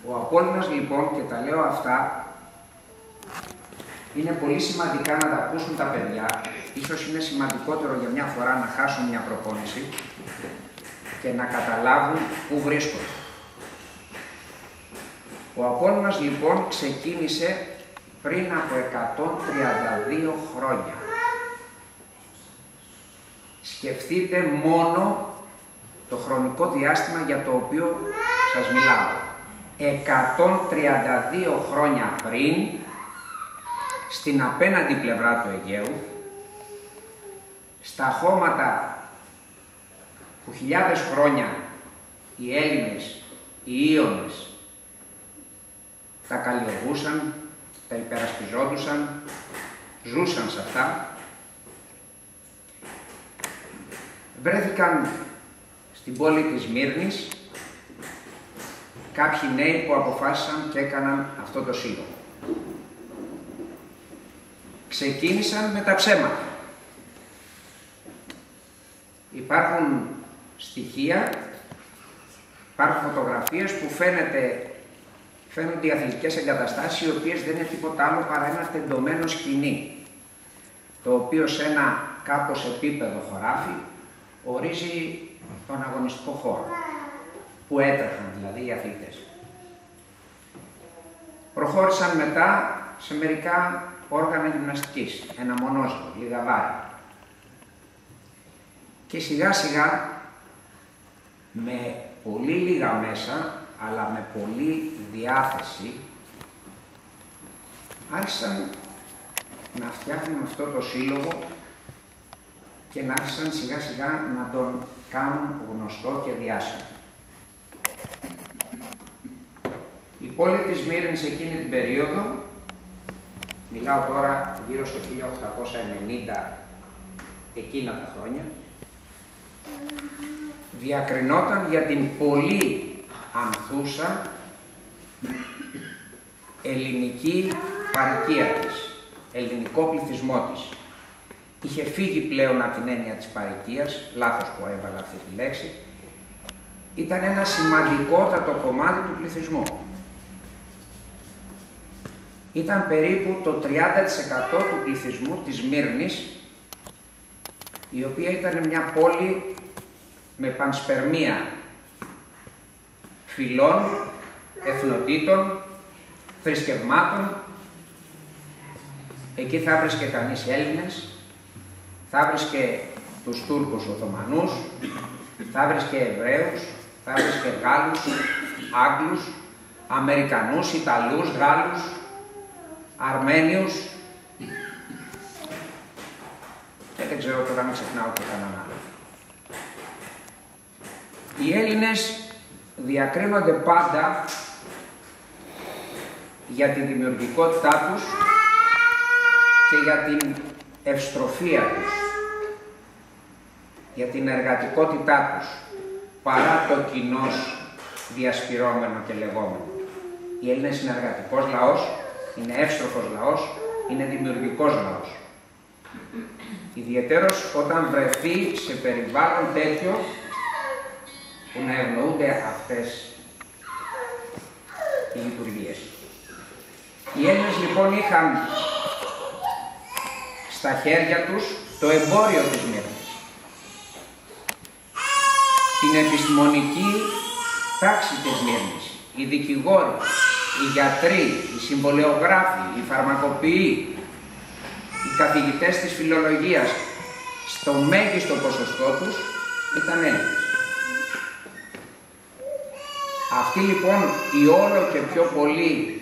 Ο Απόλλωνας λοιπόν, και τα λέω αυτά, είναι πολύ σημαντικά να τα ακούσουν τα παιδιά. Ίσως είναι σημαντικότερο για μια φορά να χάσουν μια προπόνηση και να καταλάβουν πού βρίσκονται. Ο Απόλλωνας λοιπόν ξεκίνησε πριν από 132 χρόνια. Σκεφτείτε μόνο το χρονικό διάστημα για το οποίο σας μιλάω. 132 χρόνια πριν, στην απέναντι πλευρά του Αιγαίου, στα χώματα που χιλιάδες χρόνια οι Έλληνες, οι Ίωνες, τα καλλιεργούσαν, τα υπερασπιζόντουσαν, ζούσαν σε αυτά, βρέθηκαν στην πόλη της Σμύρνης κάποιοι νέοι που αποφάσισαν και έκαναν αυτό το σύλλογο. Ξεκίνησαν με τα ψέματα. Υπάρχουν στοιχεία, υπάρχουν φωτογραφίες που φαίνονται οι αθλητικές εγκαταστάσεις, οι οποίες δεν είναι τίποτα άλλο παρά ένα τεντωμένο σκηνή, το οποίο σε ένα κάπως επίπεδο χωράφι ορίζει τον αγωνιστικό χώρο, που έτρεχαν δηλαδή οι αθλητές. Προχώρησαν μετά σε μερικά όργανα γυμναστικής, ένα μονόζυγο, λίγα βάρη. Και σιγά σιγά, με πολύ λίγα μέσα, αλλά με πολύ διάθεση, άρχισαν να φτιάχνουν αυτό το σύλλογο και να άρχισαν σιγά σιγά να τον κάνουν γνωστό και διάσημο. Η πόλη της Σμύρνης εκείνη την περίοδο, μιλάω τώρα γύρω στο 1890, εκείνα τα χρόνια, διακρινόταν για την πολύ ανθούσα ελληνική παροικία της, ελληνικό πληθυσμό της. Είχε φύγει πλέον από την έννοια της παροικίας, λάθος που έβαλα αυτή τη λέξη, ήταν ένα σημαντικότατο κομμάτι του πληθυσμού. Ήταν περίπου το 30% του πληθυσμού της Σμύρνης, η οποία ήταν μια πόλη με πανσπερμία φυλών, εθνοτήτων, θρησκευμάτων. Εκεί θα βρίσκε κανείς Έλληνες, θα βρίσκε τους Τούρκους Οθωμανούς, θα βρίσκε Εβραίους, θα βρίσκε Γάλλους, Άγγλους, Αμερικανούς, Ιταλούς, Γάλλους, Αρμένιους και δεν ξέρω τώρα να ξεχνάω και κανέναν άλλο. Οι Έλληνες διακρίνονται πάντα για τη δημιουργικότητά τους και για την ευστροφία τους, για την εργατικότητά τους, παρά το κοινώς διασπυρώμενο και λεγόμενο. Οι Έλληνες είναι εργατικός λαός, είναι εύστροφος λαός, είναι δημιουργικός λαός. Ιδιαιτέρως όταν βρεθεί σε περιβάλλον τέτοιο που να ευνοούνται αυτές οι λειτουργίες. Οι Έλληνες λοιπόν είχαν στα χέρια τους το εμπόριο της Σμύρνης, την επιστημονική τάξη της Σμύρνης, οι δικηγόροι, οι γιατροί, οι συμβολεογράφοι, οι φαρμακοποιοί, οι καθηγητές της φιλολογίας, στο μέγιστο ποσοστό τους ήταν Έλληνες. Αυτή λοιπόν η όλο και πιο πολύ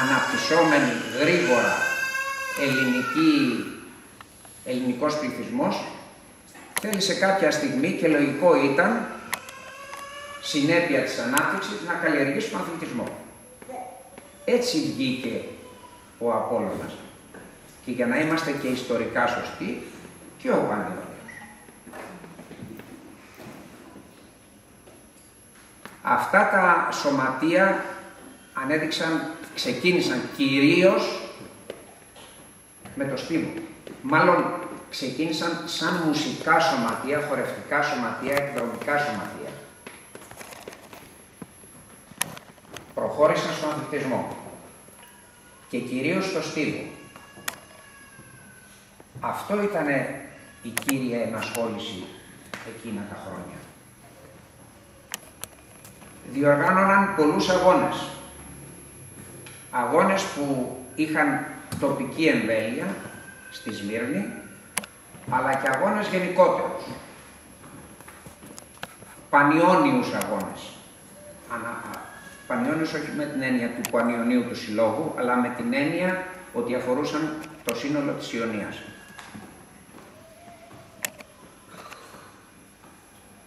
αναπτυσσόμενη γρήγορα ελληνικός πληθυσμός θέλησε κάποια στιγμή, και λογικό ήταν, συνέπεια της ανάπτυξης, να καλλιεργήσει τον αθλητισμό. Έτσι βγήκε ο Απόλλωνας. Και για να είμαστε και ιστορικά σωστοί, και ο Πανιόνιος. Αυτά τα σωματεία ξεκίνησαν κυρίως με το στίβο. Μάλλον ξεκίνησαν σαν μουσικά σωματεία, χορευτικά σωματεία, εκδρομικά σωματεία. προχώρησαν στον αθλητισμό και κυρίως στο στίβο. Αυτό ήταν η κύρια ενασχόληση εκείνα τα χρόνια. Διοργάνωναν πολλούς αγώνες. Αγώνες που είχαν τοπική εμβέλεια στη Σμύρνη, αλλά και αγώνες γενικότερους. Πανιώνιους αγώνες. Πανιώνιους όχι με την έννοια του Πανιωνίου του Συλλόγου, αλλά με την έννοια ότι αφορούσαν το σύνολο της Ιωνίας.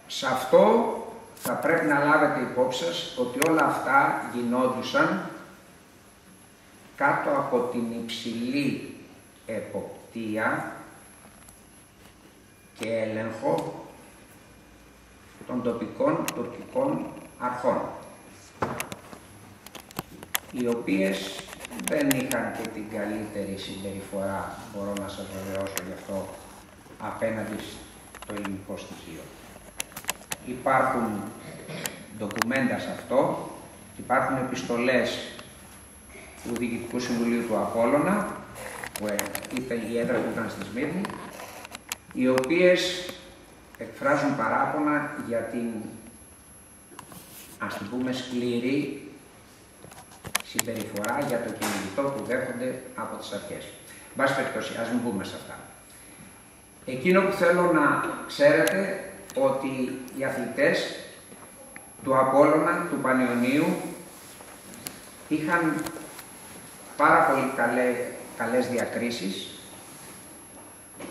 Σε αυτό θα πρέπει να λάβετε υπόψη σας ότι όλα αυτά γινόντουσαν κάτω από την υψηλή εποπτεία και έλεγχο των τοπικών αρχών, οι οποίες δεν είχαν και την καλύτερη συμπεριφορά, μπορώ να σας βεβαιώσω γι' αυτό, απέναντι στο ελληνικό στοιχείο. Υπάρχουν ντοκουμέντα σε αυτό, υπάρχουν επιστολές του Διοικητικού Συμβουλίου του Απόλλωνα, που η έδρα που ήταν στη Σμύρνη, οι οποίες εκφράζουν παράπονα για την, ας την πούμε, σκληρή συμπεριφορά για το κυνηγητό που δέχονται από τις αρχές. Εν πάση περιπτώσει, ας μην πούμε σε αυτά. Εκείνο που θέλω να ξέρετε, ότι οι αθλητές του Απόλλωνα, του Πανιωνίου, είχαν πάρα πολύ καλές διακρίσεις,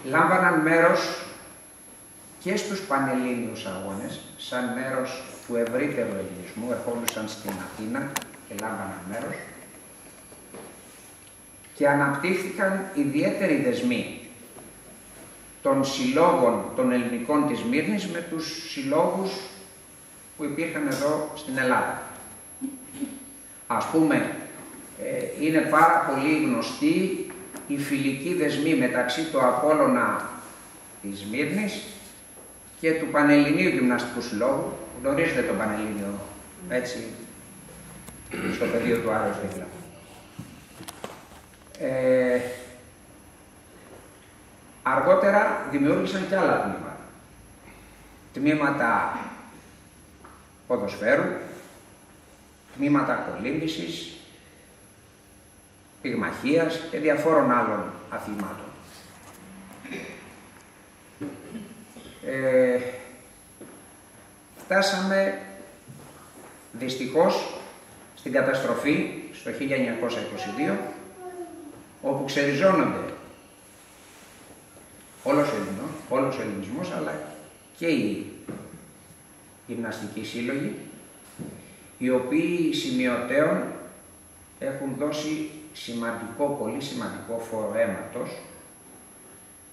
λάμβαναν μέρος και στους πανελλήνιους αγώνες, σαν μέρος του ευρύτερου ελληνισμού, ερχόντουσαν στην Αθήνα και λάμβαναν μέρος, και αναπτύχθηκαν ιδιαίτεροι δεσμοί των συλλόγων των ελληνικών της Σμύρνης με τους συλλόγους που υπήρχαν εδώ στην Ελλάδα. Ας πούμε, είναι πάρα πολύ γνωστοί οι φιλικοί δεσμοί μεταξύ του Απόλλωνα της Σμύρνης και του Πανελληνίου Γυμναστικού Συλλόγου. Γνωρίζετε τον Πανελλήνιο, έτσι, στο πεδίο του Άρεως δίπλα. Αργότερα δημιούργησαν και άλλα τμήματα. Τμήματα ποδοσφαίρου, τμήματα κολύμβησης, πυγμαχίας και διαφόρων άλλων αθλημάτων. Φτάσαμε δυστυχώς στην καταστροφή στο 1922, όπου ξεριζώνονται όλος ο ελληνισμός, αλλά και οι γυμναστικοί σύλλογοι, οι οποίοι σημειωτέων έχουν δώσει πολύ σημαντικό φόρο αίματος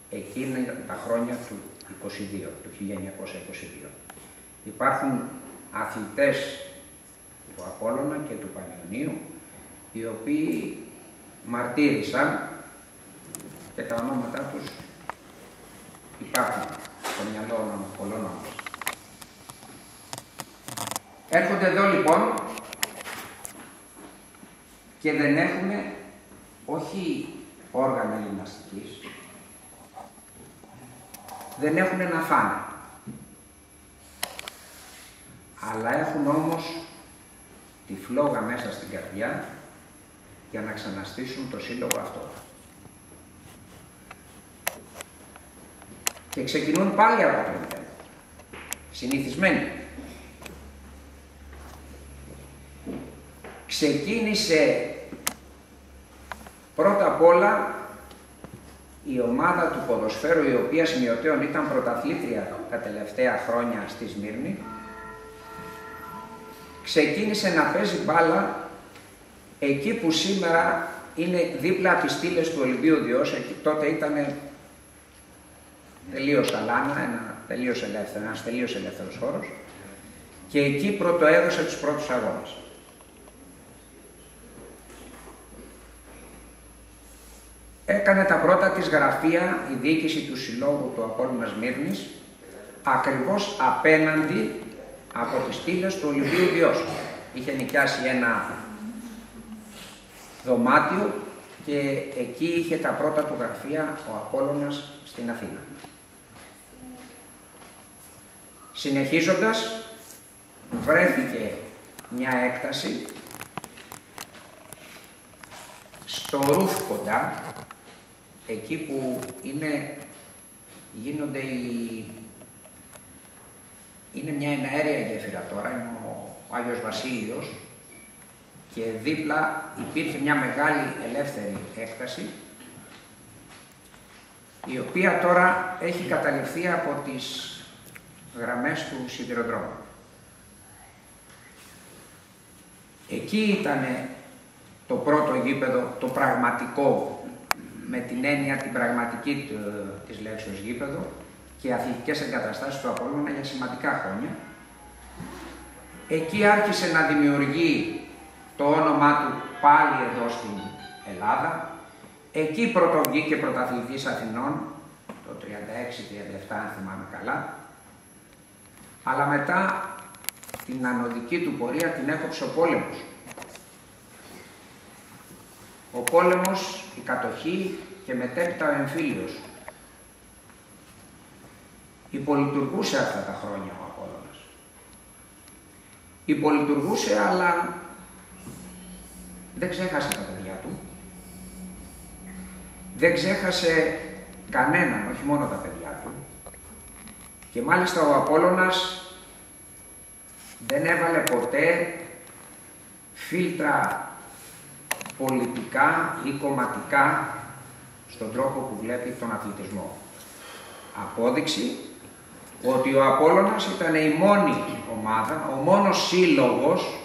εκείνα τα χρόνια του 1922. Υπάρχουν αθλητές του Απόλλωνα και του Πανιωνίου, οι οποίοι μαρτύρησαν και τα ονόματά τους υπάρχουν στο μυαλό πολλών μας. Έρχονται εδώ λοιπόν και δεν έχουμε όχι όργανα γυμναστικής, δεν έχουν να φάνε, αλλά έχουν όμως τη φλόγα μέσα στην καρδιά για να ξαναστήσουν το σύλλογο αυτό. Και ξεκινούν πάλι από το μηδέν, συνηθισμένοι. Ξεκίνησε πρώτα απ' όλα η ομάδα του ποδοσφαίρου, η οποία σημειωτέων ήταν πρωταθλήτρια τα τελευταία χρόνια στη Σμύρνη, ξεκίνησε να παίζει μπάλα εκεί που σήμερα είναι δίπλα από τις στήλες του Ολυμπίου Διός. Τότε ήταν τελείως αλάνα, ένας τελείως ελεύθερος χώρος, και εκεί πρωτοέδωσε τους πρώτους αγώνες. Έκανε τα πρώτα της γραφεία η διοίκηση του Συλλόγου του Απόλλωνα Σμύρνης, ακριβώς απέναντι από τις στήλες του Ολυμπίου Διός. είχε νοικιάσει ένα δωμάτιο και εκεί είχε τα πρώτα του γραφεία ο Απόλλωνας στην Αθήνα. Συνεχίζοντας, βρέθηκε μια έκταση στο Ρουφ κοντά, εκεί που είναι μια εναέρια γέφυρα τώρα, είναι ο Άγιος Βασίλειος, και δίπλα υπήρχε μια μεγάλη ελεύθερη έκταση, η οποία τώρα έχει καταληφθεί από τις γραμμές του σιδηροδρόμου. Εκεί ήταν το πρώτο γήπεδο, το πραγματικό, με την έννοια την πραγματική της λέξης γήπεδο, και αθλητικές εγκαταστάσεις του Απόλλωνα για σημαντικά χρόνια. Εκεί άρχισε να δημιουργεί το όνομά του πάλι εδώ στην Ελλάδα. Εκεί πρωτοβγήκε πρωταθλητής Αθηνών, το 36-37 αν θυμάμαι καλά, αλλά μετά την ανωδική του πορεία την έκοψε ο πόλεμος. Ο πόλεμος, η κατοχή και μετέπειτα ο εμφύλιος. Υπολειτουργούσε αυτά τα χρόνια ο Απόλλωνας. Υπολειτουργούσε, αλλά δεν ξέχασε τα παιδιά του. Δεν ξέχασε κανέναν, όχι μόνο τα παιδιά του. Και μάλιστα ο Απόλλωνας δεν έβαλε ποτέ φίλτρα πολιτικά ή κομματικά στον τρόπο που βλέπει τον αθλητισμό. Απόδειξη ότι ο Απόλλωνας ήταν η μόνη ομάδα, ο μόνος σύλλογος,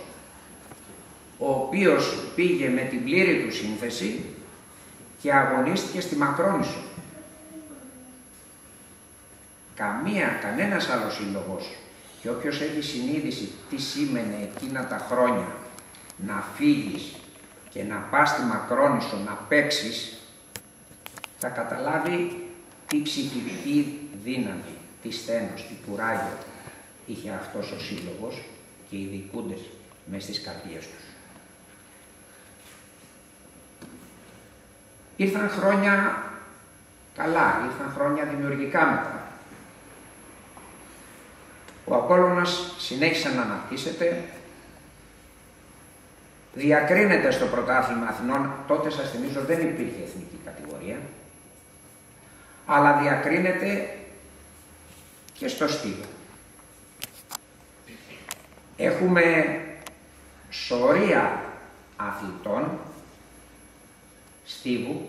ο οποίος πήγε με την πλήρη του σύνθεση και αγωνίστηκε στη Μακρόνισσο. Κανένας άλλος σύλλογος, και όποιος έχει συνείδηση τι σήμαινε εκείνα τα χρόνια να φύγεις και να πας στη Μακρόνισσο να παίξεις, θα καταλάβει τι ψυχική δύναμη, τι σθένος, τι κουράγιο είχε αυτός ο σύλλογος και οι διοικούντες μες στις καρδιές τους. Ήρθαν χρόνια καλά, ήρθαν χρόνια δημιουργικά μετά. Ο Απόλλωνας συνέχισε να αναπτύσσεται, διακρίνεται στο πρωτάθλημα Αθηνών, τότε σας θυμίζω δεν υπήρχε εθνική κατηγορία, αλλά διακρίνεται και στο στίβο. Έχουμε σωρία αθλητών στίβου,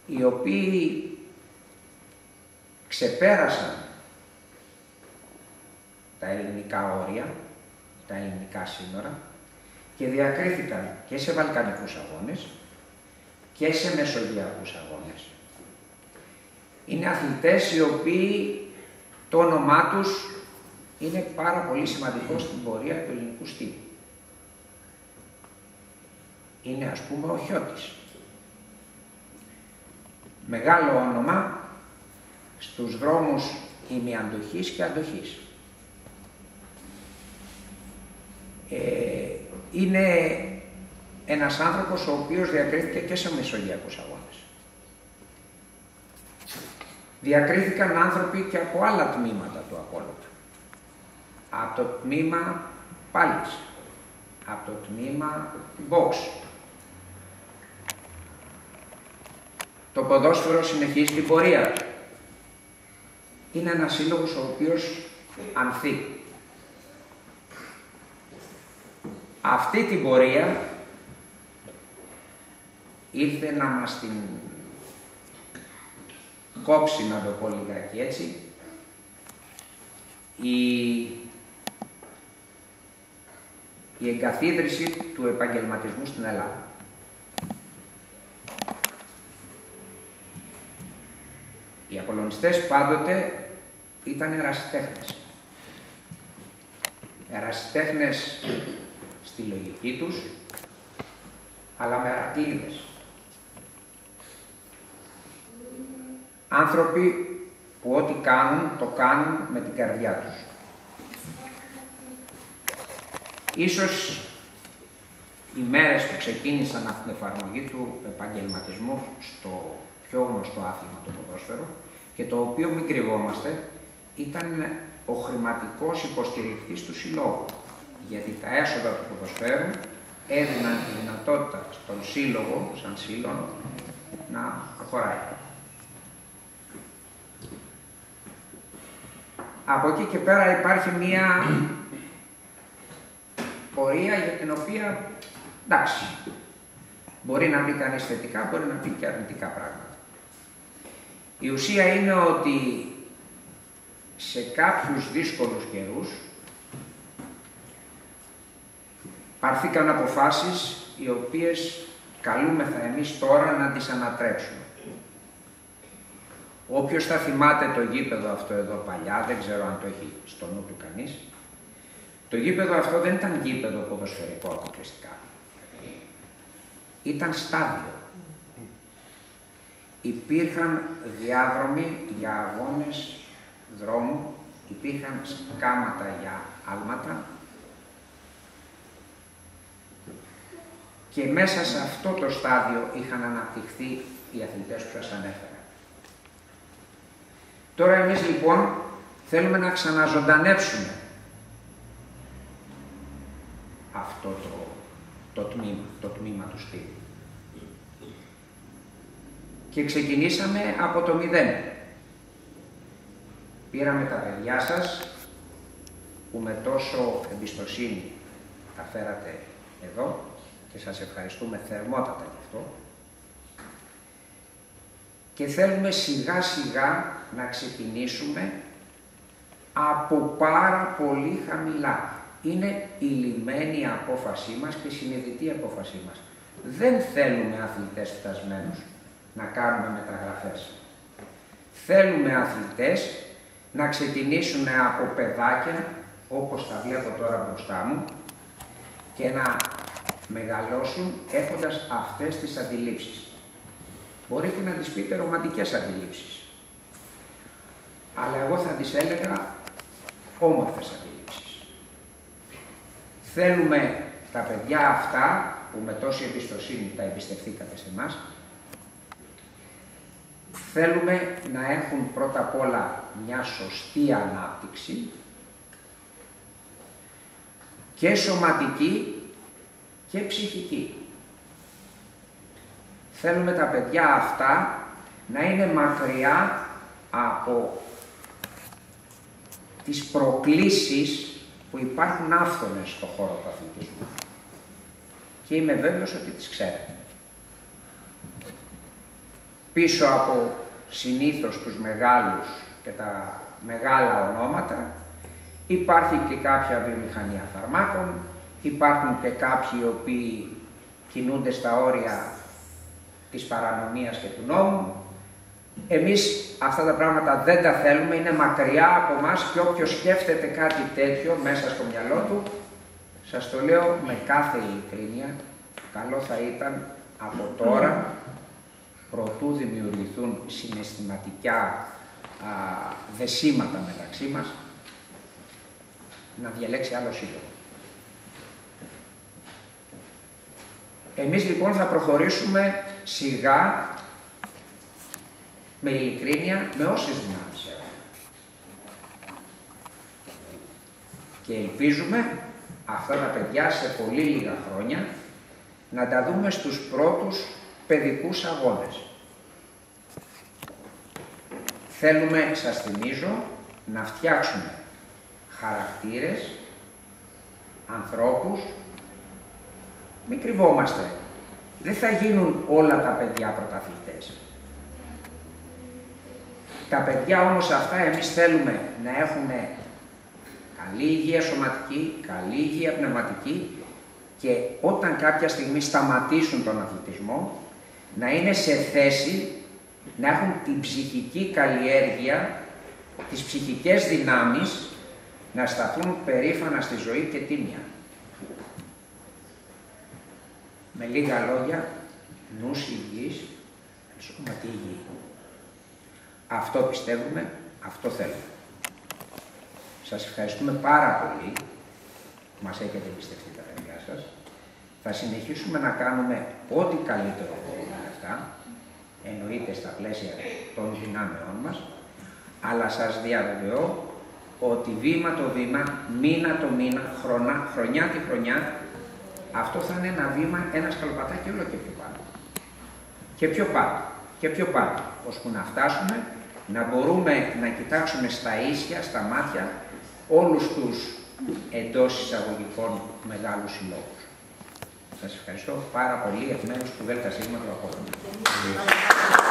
οι οποίοι ξεπέρασαν τα ελληνικά όρια, τα ελληνικά σύνορα, και διακρίθηκαν και σε βαλκανικούς αγώνες και σε μεσογειακούς αγώνες. Είναι αθλητές οι οποίοι το όνομά τους είναι πάρα πολύ σημαντικό στην πορεία του ελληνικού στίβου. Είναι ας πούμε ο Χιώτης. Μεγάλο όνομα στους δρόμους ημιαντοχής και αντοχής. Είναι ένας άνθρωπος ο οποίος διακρίθηκε και σε μεσογειακούς αγώνες. Διακρίθηκαν άνθρωποι και από άλλα τμήματα του Απόλλωνα. Από το τμήμα πάλης, από το τμήμα box. Το ποδόσφαιρο συνεχίζει την πορεία του. Είναι ένας σύλλογος ο οποίος ανθεί. Αυτή την πορεία ήρθε να μας την κόψει, να το πω λιγάκι έτσι, η εγκαθίδρυση του επαγγελματισμού στην Ελλάδα. Οι απολωνιστές πάντοτε ήταν ερασιτέχνες. Ερασιτέχνες στη λογική τους, αλλά με αρακλείδες. Άνθρωποι που ό,τι κάνουν, το κάνουν με την καρδιά τους. Ίσως οι μέρες που ξεκίνησαν από την εφαρμογή του επαγγελματισμού στο πιο γνωστό άθλημα, το ποδόσφαιρο, και το οποίο, μην κρυβόμαστε, ήταν ο χρηματικός υποστηρικτής του συλλόγου. Γιατί τα έσοδα του ποδοσφαίρου έδιναν τη δυνατότητα στον σύλλογο, σαν σύλλογο, να προχωράει. Από εκεί και πέρα υπάρχει μία πορεία για την οποία, εντάξει, μπορεί να πει κανείς θετικά, μπορεί να πει και αρνητικά πράγματα. Η ουσία είναι ότι σε κάποιους δύσκολους καιρούς πάρθηκαν αποφάσεις οι οποίες καλούμεθα εμείς τώρα να τις ανατρέψουμε. Όποιος θα θυμάται το γήπεδο αυτό εδώ παλιά, δεν ξέρω αν το έχει στο νου του κανείς, το γήπεδο αυτό δεν ήταν γήπεδο ποδοσφαιρικό αποκλειστικά. Ήταν στάδιο. Υπήρχαν διάδρομοι για αγώνες δρόμου, υπήρχαν σκάματα για άλματα και μέσα σε αυτό το στάδιο είχαν αναπτυχθεί οι αθλητές που σας ανέφερα. Τώρα εμείς λοιπόν θέλουμε να ξαναζωντανεύσουμε αυτό το τμήμα του στήλου. Και ξεκινήσαμε από το 0. Πήραμε τα παιδιά σας που με τόσο εμπιστοσύνη τα φέρατε εδώ και σας ευχαριστούμε θερμότατα γι' αυτό. Και θέλουμε σιγά σιγά να ξεκινήσουμε από πάρα πολύ χαμηλά. Είναι η λυμμένη απόφασή μας και συνειδητή απόφασή μας. Δεν θέλουμε αθλητές φτασμένους να κάνουμε μεταγραφές. Θέλουμε αθλητές να ξεκινήσουν από παιδάκια, όπως τα βλέπω τώρα μπροστά μου, και να μεγαλώσουν έχοντας αυτές τις αντιλήψεις. Μπορείτε να τις πείτε ρομαντικές αντιλήψεις, αλλά εγώ θα τις έλεγα όμορφες αντιλήψεις. Θέλουμε τα παιδιά αυτά, που με τόση εμπιστοσύνη τα εμπιστευτήκατε σε εμάς, θέλουμε να έχουν πρώτα απ' όλα μια σωστή ανάπτυξη και σωματική και ψυχική. Θέλουμε τα παιδιά αυτά να είναι μακριά από τις προκλήσεις που υπάρχουν άφθονες στον χώρο του αθλητισμού. Και είμαι βέβαιος ότι τις ξέρετε. Πίσω από συνήθως τους μεγάλους και τα μεγάλα ονόματα υπάρχει και κάποια βιομηχανία φαρμάκων, υπάρχουν και κάποιοι οι οποίοι κινούνται στα όρια της παρανομίας και του νόμου. Εμείς αυτά τα πράγματα δεν τα θέλουμε, είναι μακριά από μας και όποιος σκέφτεται κάτι τέτοιο μέσα στο μυαλό του, σας το λέω με κάθε ειλικρίνεια, καλό θα ήταν από τώρα, προτού δημιουργηθούν συναισθηματικά δεσίματα μεταξύ μας, να διαλέξει άλλο σύλλογο. Εμείς λοιπόν θα προχωρήσουμε σιγά, με ειλικρίνεια, με όσες δυνάμεις έχουμε. Και ελπίζουμε αυτά τα παιδιά σε πολύ λίγα χρόνια να τα δούμε στους πρώτους παιδικούς αγώνες. Θέλουμε, σας θυμίζω, να φτιάξουμε χαρακτήρες, ανθρώπους. Μην κρυβόμαστε. Δεν θα γίνουν όλα τα παιδιά πρωταθλητές. Τα παιδιά όμως αυτά εμείς θέλουμε να έχουν καλή υγεία σωματική, καλή υγεία πνευματική και όταν κάποια στιγμή σταματήσουν τον αθλητισμό να είναι σε θέση να έχουν την ψυχική καλλιέργεια, τις ψυχικές δυνάμεις να σταθούν περήφανα στη ζωή και τίμια. Με λίγα λόγια, νους υγιής, σώματι υγιή. Αυτό πιστεύουμε, αυτό θέλουμε. Σας ευχαριστούμε πάρα πολύ που μας έχετε εμπιστευτεί τα παιδιά σας. Θα συνεχίσουμε να κάνουμε ό,τι καλύτερο μπορούμε αυτά, εννοείται στα πλαίσια των δυνάμεών μας, αλλά σας διαβεβαιώ ότι βήμα το βήμα, μήνα το μήνα, χρονιά τη χρονιά, αυτό θα είναι ένα βήμα, ένα σκαλοπατάκι όλο και πιο πάνω. Και πιο πάνω, και πιο πάνω, ώσπου να φτάσουμε να μπορούμε να κοιτάξουμε στα ίσια, στα μάτια, όλους τους εντός εισαγωγικών μεγάλους συλλόγους. Σας ευχαριστώ πάρα πολύ εκ μέρους του ΔΣ του Απόλλωνα.